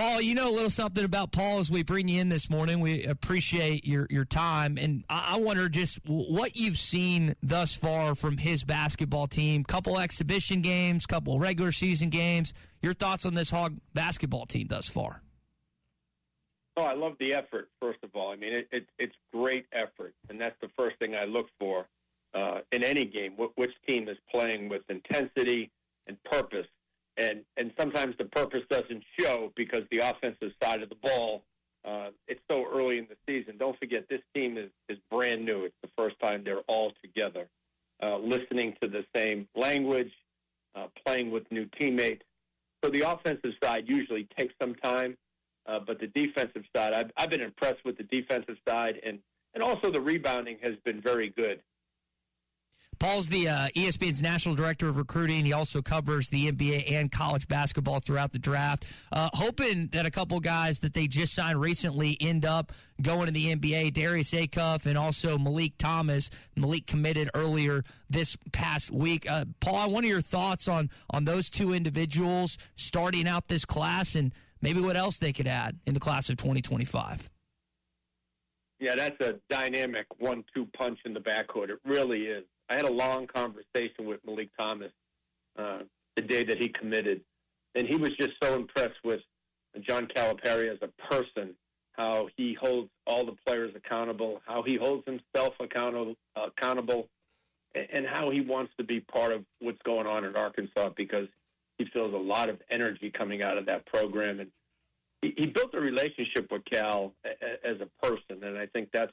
Paul, you know a little something about Paul as we bring you in this morning. We appreciate your time, and I wonder just what you've seen thus far from his basketball team. Couple exhibition games, couple regular season games. Your thoughts on this Hog basketball team thus far? Oh, I love the effort, first of all. I mean, it's great effort, and that's the first thing I look for in any game, which team is playing with intensity and purpose. And sometimes the purpose doesn't show because the offensive side of the ball, it's so early in the season. Don't forget, this team is brand new. It's the first time they're all together, listening to the same language, playing with new teammates. So the offensive side usually takes some time, but the defensive side, I've been impressed with the defensive side, and also the rebounding has been very good. Paul's the ESPN's National Director of Recruiting. He also covers the NBA and college basketball throughout the draft. Hoping that a couple guys that they just signed recently end up going to the NBA, Darius Acuff and also Malik Thomas. Malik committed earlier this past week. Paul, I wonder your thoughts on those two individuals starting out this class and maybe what else they could add in the class of 2025. Yeah, that's a dynamic 1-2 punch in the backcourt. It really is. I had a long conversation with Malik Thomas the day that he committed, and he was just so impressed with John Calipari as a person, how he holds all the players accountable, how he holds himself accountable, and how he wants to be part of what's going on in Arkansas because he feels a lot of energy coming out of that program. And he built a relationship with Cal as a person, and I think that's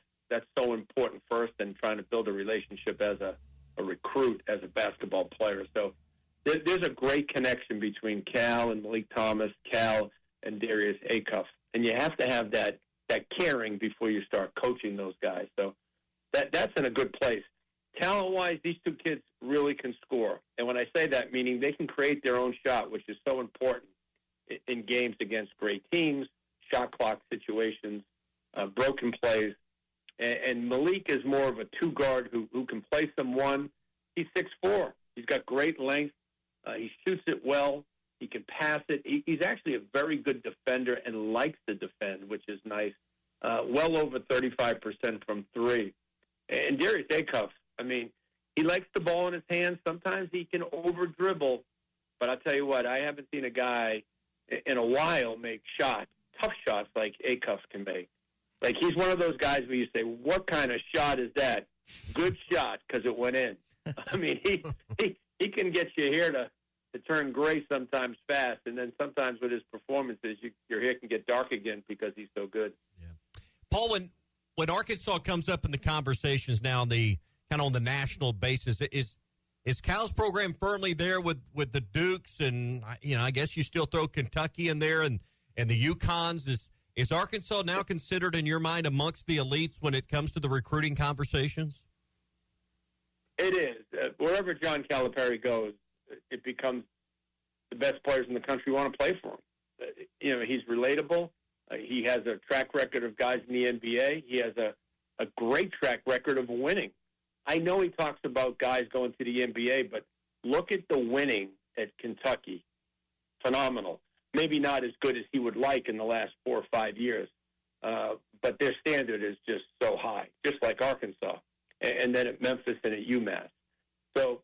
so important first in trying to build a relationship as a recruit, as a basketball player. So there's a great connection between Cal and Malik Thomas, Cal and Darius Acuff. And you have to have that caring before you start coaching those guys. So that's in a good place. Talent-wise, these two kids really can score. And when I say that, meaning they can create their own shot, which is so important in games against great teams, shot clock situations, broken plays. And Malik is more of a two-guard who can play some one. He's 6'4". He's got great length. He shoots it well. He can pass it. He's actually a very good defender and likes to defend, which is nice. Well over 35% from three. And Darius Acuff, I mean, he likes the ball in his hands. Sometimes he can over-dribble. But I'll tell you what, I haven't seen a guy in a while make tough shots like Acuff can make. Like, he's one of those guys where you say, what kind of shot is that? Good shot, because it went in. I mean, he can get your hair to turn gray sometimes fast, and then sometimes with his performances, your hair can get dark again because he's so good. Yeah. Paul, when Arkansas comes up in the conversations now, on the national basis, is Cal's program firmly there with the Dukes, and I guess you still throw Kentucky in there and the UConns? Is Arkansas now considered, in your mind, amongst the elites when it comes to the recruiting conversations? It is. Wherever John Calipari goes, it becomes the best players in the country want to play for him. He's relatable. He has a track record of guys in the NBA. He has a great track record of winning. I know he talks about guys going to the NBA, but look at the winning at Kentucky. Phenomenal. Maybe not as good as he would like in the last 4 or 5 years, but their standard is just so high, just like Arkansas, and then at Memphis and at UMass. So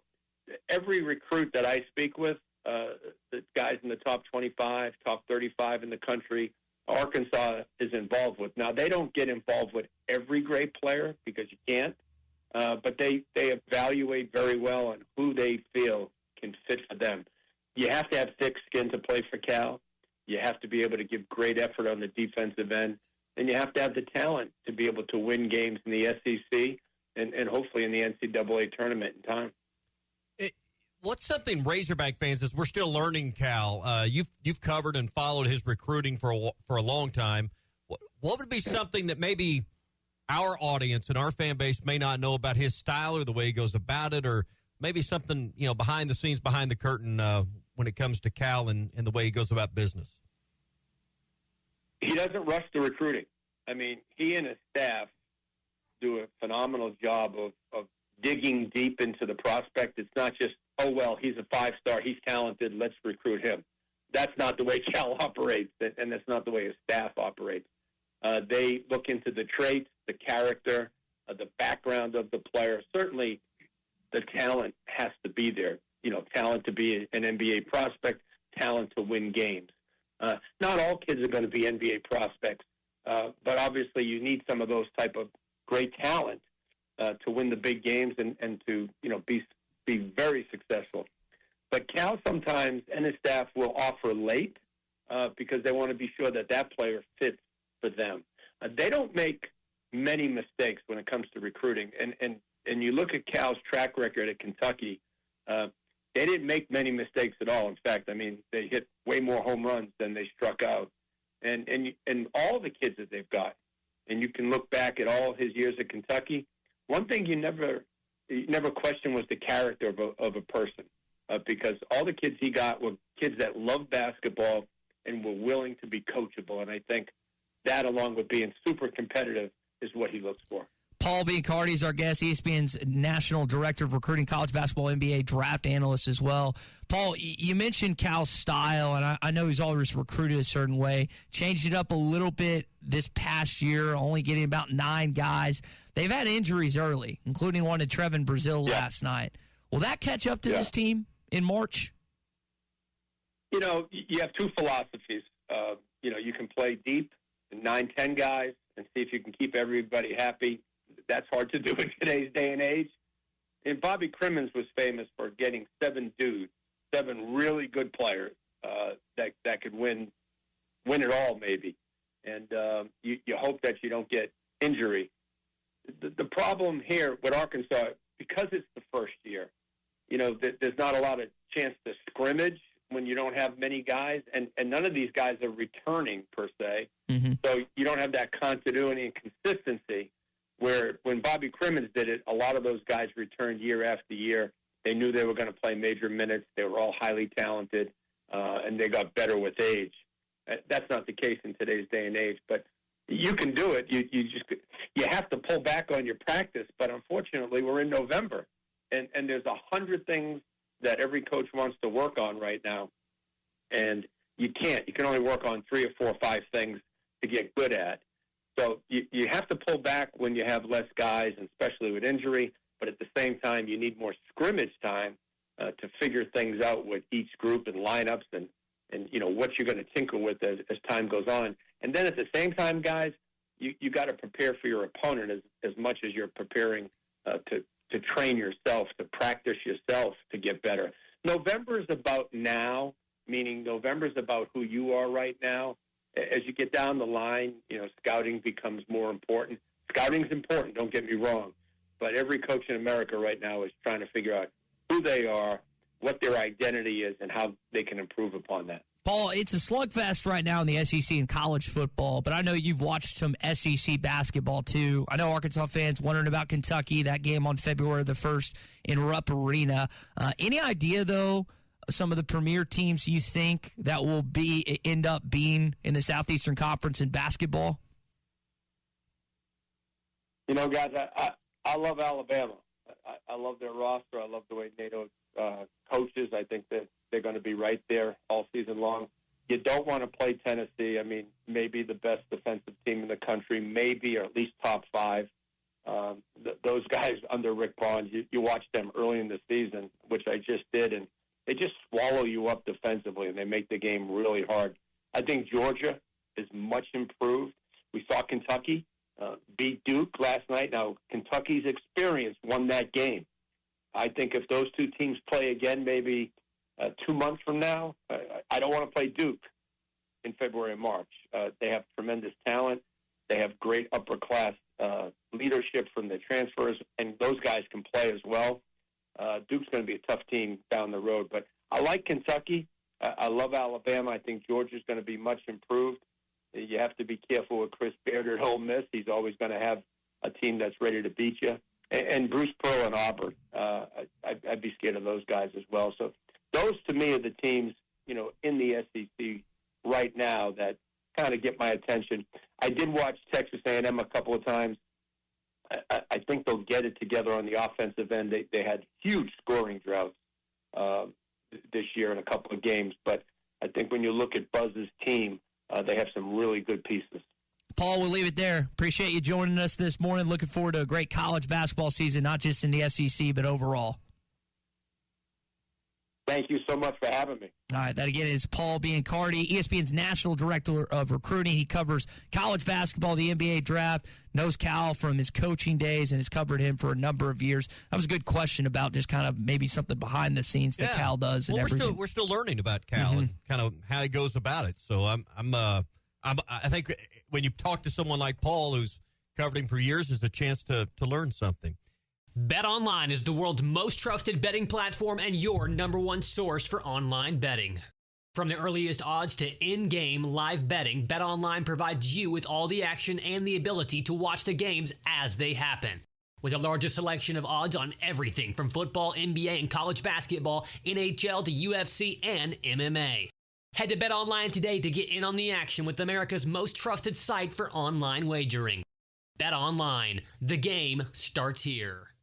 every recruit that I speak with, the guys in the top 25, top 35 in the country, Arkansas is involved with. Now, they don't get involved with every great player because you can't, but they evaluate very well on who they feel can fit for them. You have to have thick skin to play for Cal. You have to be able to give great effort on the defensive end. And you have to have the talent to be able to win games in the SEC and hopefully in the NCAA tournament in time. What's something Razorback fans, as we're still learning, Cal, you've covered and followed his recruiting for a long time. What would be something that maybe our audience and our fan base may not know about his style or the way he goes about it, or maybe something, behind the scenes, behind the curtain when it comes to Cal and the way he goes about business? He doesn't rush the recruiting. I mean, he and his staff do a phenomenal job of digging deep into the prospect. It's not just, oh, well, he's a 5-star, he's talented, let's recruit him. that's not the way Cal operates, and that's not the way his staff operates. They look into the traits, the character, the background of the player. Certainly, the talent has to be there. Talent to be an NBA prospect, talent to win games. Not all kids are going to be NBA prospects, but obviously you need some of those type of great talent to win the big games and to be very successful. But Cal sometimes and his staff will offer late because they want to be sure that player fits for them. They don't make many mistakes when it comes to recruiting, and you look at Cal's track record at Kentucky. They didn't make many mistakes at all. In fact, I mean, they hit way more home runs than they struck out. And all the kids that they've got, and you can look back at all his years at Kentucky, one thing you never questioned was the character of a person, because all the kids he got were kids that loved basketball and were willing to be coachable. And I think that, along with being super competitive, is what he looks for. Paul Biancardi is our guest, ESPN's National Director of Recruiting, College Basketball, NBA Draft Analyst as well. Paul, you mentioned Cal's style, and I know he's always recruited a certain way. Changed it up a little bit this past year, only getting about 9 guys. They've had injuries early, including one to Trevin Brazil last night. Will that catch up to this team in March? You have two philosophies. You can play deep, 9-10 guys, and see if you can keep everybody happy. That's hard to do in today's day and age. And Bobby Crimmins was famous for getting 7 dudes, 7 really good players that could win it all, maybe. And you hope that you don't get injury. The problem here with Arkansas, because it's the first year, there's not a lot of chance to scrimmage when you don't have many guys, and none of these guys are returning per se. Mm-hmm. So you don't have that continuity and consistency. Where when Bobby Crimmins did it, a lot of those guys returned year after year. They knew they were going to play major minutes. They were all highly talented, and they got better with age. That's not the case in today's day and age, but you can do it. You have to pull back on your practice, but unfortunately, we're in November, and there's 100 things that every coach wants to work on right now, and you can't. You can only work on 3 or 4 or 5 things to get good at. So you have to pull back when you have less guys, and especially with injury. But at the same time, you need more scrimmage time to figure things out with each group and lineups and what you're going to tinker with as time goes on. And then at the same time, guys, you got to prepare for your opponent as much as you're preparing to train yourself, to practice yourself to get better. November is about now, meaning November is about who you are right now. As you get down the line, scouting becomes more important. Scouting's important, don't get me wrong. But every coach in America right now is trying to figure out who they are, what their identity is, and how they can improve upon that. Paul, it's a slugfest right now in the SEC and college football, but I know you've watched some SEC basketball too. I know Arkansas fans wondering about Kentucky, that game on February the 1st in Rupp Arena. Any idea, though, some of the premier teams you think that will end up being in the Southeastern Conference in basketball? Guys, I love Alabama. I love their roster. I love the way NATO coaches. I think that they're going to be right there all season long. You don't want to play Tennessee. I mean, maybe the best defensive team in the country, maybe, or at least top 5. Those guys under Rick Barnes, you watch them early in the season, which I just did, and they just swallow you up defensively, and they make the game really hard. I think Georgia is much improved. We saw Kentucky beat Duke last night. Now, Kentucky's experience won that game. I think if those two teams play again maybe 2 months from now, I don't want to play Duke in February and March. They have tremendous talent. They have great upper-class leadership from the transfers, and those guys can play as well. Duke's going to be a tough team down the road. But I like Kentucky. I love Alabama. I think Georgia's going to be much improved. You have to be careful with Chris Beard at Ole Miss. He's always going to have a team that's ready to beat you. And Bruce Pearl and Auburn. I'd be scared of those guys as well. So those, to me, are the teams, in the SEC right now that kind of get my attention. I did watch Texas A&M a couple of times. I think they'll get it together on the offensive end. They had huge scoring droughts this year in a couple of games, but I think when you look at Buzz's team, they have some really good pieces. Paul, we'll leave it there. Appreciate you joining us this morning. Looking forward to a great college basketball season, not just in the SEC, but overall. Thank you so much for having me. All right, that again is Paul Biancardi, ESPN's National Director of Recruiting. He covers college basketball, the NBA draft, knows Cal from his coaching days, and has covered him for a number of years. That was a good question about just kind of maybe something behind the scenes that Cal does and everything. We're still learning about Cal and kind of how he goes about it. So I think when you talk to someone like Paul, who's covered him for years, is a chance to learn something. BetOnline is the world's most trusted betting platform and your number one source for online betting. From the earliest odds to in-game live betting, BetOnline provides you with all the action and the ability to watch the games as they happen. With the largest selection of odds on everything from football, NBA, and college basketball, NHL to UFC and MMA. Head to BetOnline today to get in on the action with America's most trusted site for online wagering. BetOnline, the game starts here.